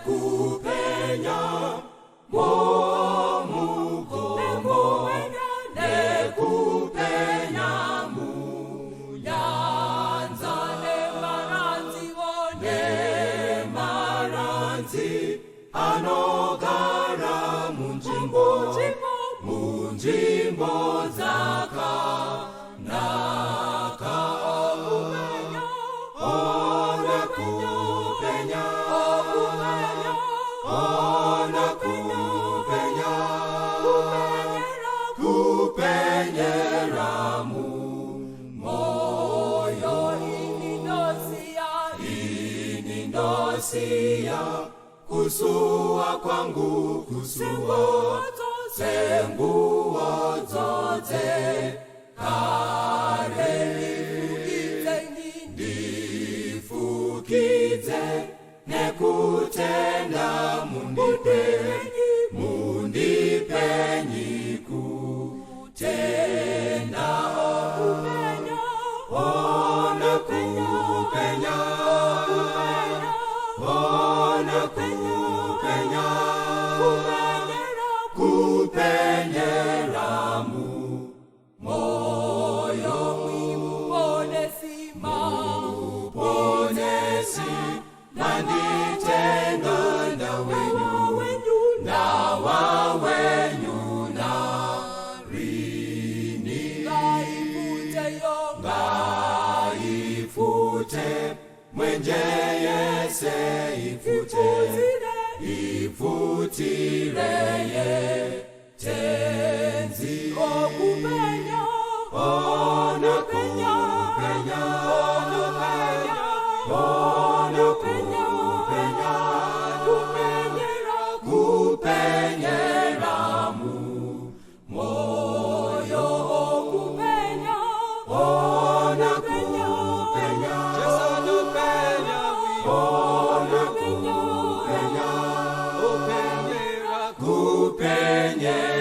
kupenya momugo nekupenya muyanza nemaranzi anogara munjimbo zakanaka kupenyera mu moyo indosia kusua kwangu senguo zote ndifukize nekutenda mundipenyi kutenda kupenyera mu moyo uponesi nanditenga ndawawenyu na rini ngaifute mwenje yese ifutireye tenzi kupenya kupenyera mu moyo kupenyera